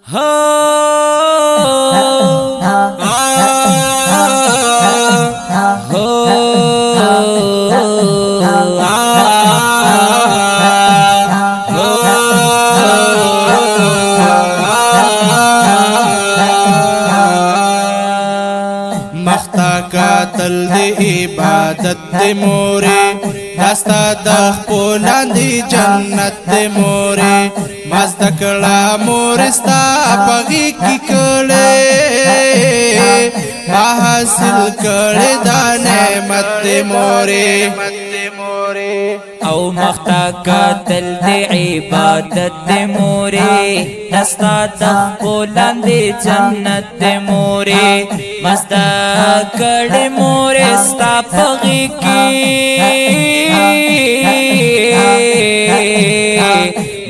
हो मख्ता कातल दे इबादत दे मोरे दस्ता दख पोलांदी जन्नत दे मोरे मस्त कड़ा मोरिस्ता पगी की कड़े हासिल कड़े दाने मत दे मोरे او مختا قتل دے عبادت دے مورے دستا تخبولان دے جنت دے مورے مزدا کڑے مورے ستا پغی کی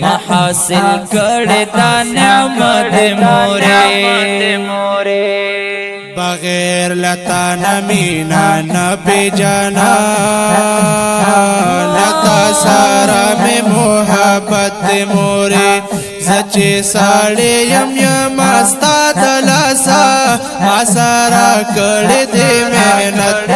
محاصل کڑے دا نعمت دے مورے بغیر لتا نمینا نبی جانا لتا سارا میں محبت مورے سچے ساڑے یم یم استا دلاسا آسارا کڑے دے محنت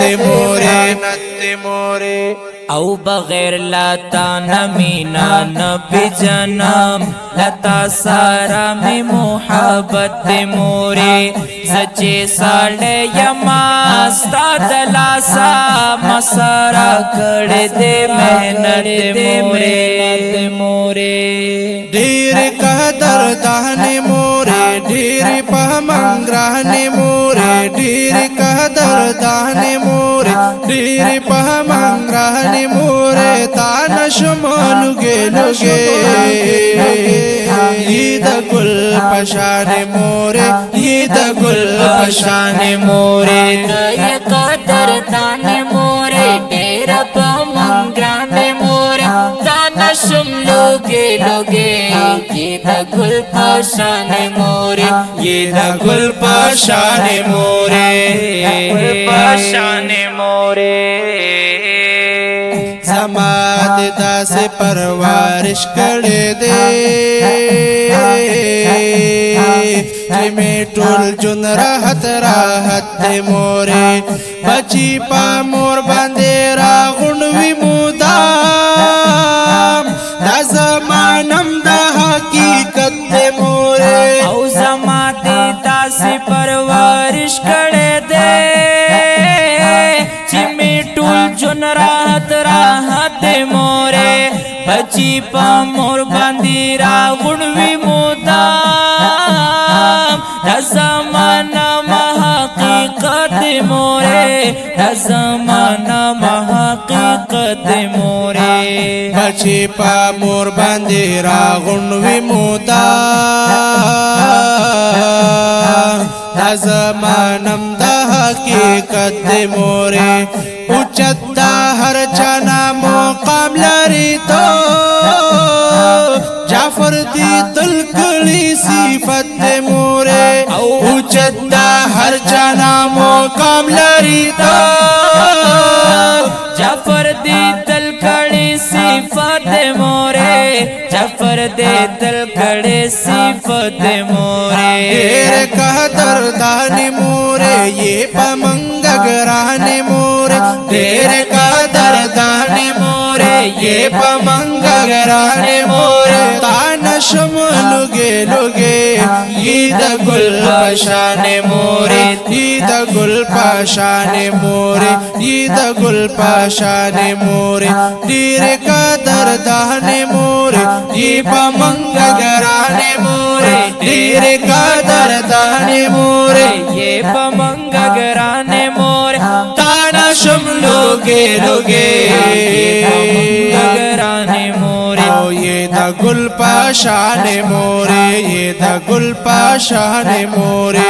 مورے او بغیر لتا نمینا نبی جنم لتا سارا میں محبت مورے سچے ساڑے یما ستا دلاسا مسارا کڑے دے محنت مورے ڈیر قدر دہنے مورے ڈیر پہمنگرہنے مورے ڈیر قدر دہنے مورے ڈیر پہمنگرہنے مورے تانشم لگے عید گل پشان مورے عید گل پشان مورے یہ قدر دان مورے ڈیر پہمنگرہن مورے تانشم لوگے یہ دا گل پشان مورے یہ دا گل پشان مورے زماد دا سے پروارش کڑے دے میں ٹول جن راحت دے مورے بچی پا مور باندے را غنوی مودام دا زمانم دا حقیقت دے مورے او زماد دا سے پروارش کڑے دے چی میں ٹول جن راحت دے مورے بچی پا مور باندی را غنوی مودام دا زمانہ محقیقت مورے دا زمانہ محقیقت مورے بچی پا مور باندی را غنوی مودام دا زمانم دا حقیقت مورے اچت دا ہر چانا مقام لری تو جعفر دی تلکلی صفت مورے اچت دا ہر چانا مقام لری تو جعفر دی تلکڑی صفت مورے جعفر دی تلکڑی صفت مورے دیر قدر دانی مورے یہ پمنگگرانی مورے دیر قدر دانی مورے یہ پمنگگرانی مورے تانشم لگے یہ دا گل پشان مورے یہ دا گل پشان مورے یہ دا گل پشان مورے دیر قدر دانی مورے یہ پمنگگرانی مورے دیر قدر دانی مورے یہ پمنگگران مورے تانشم لوگے پمنگگران مورے یہ دا گل پاشان مورے یہ دا گل پاشان مورے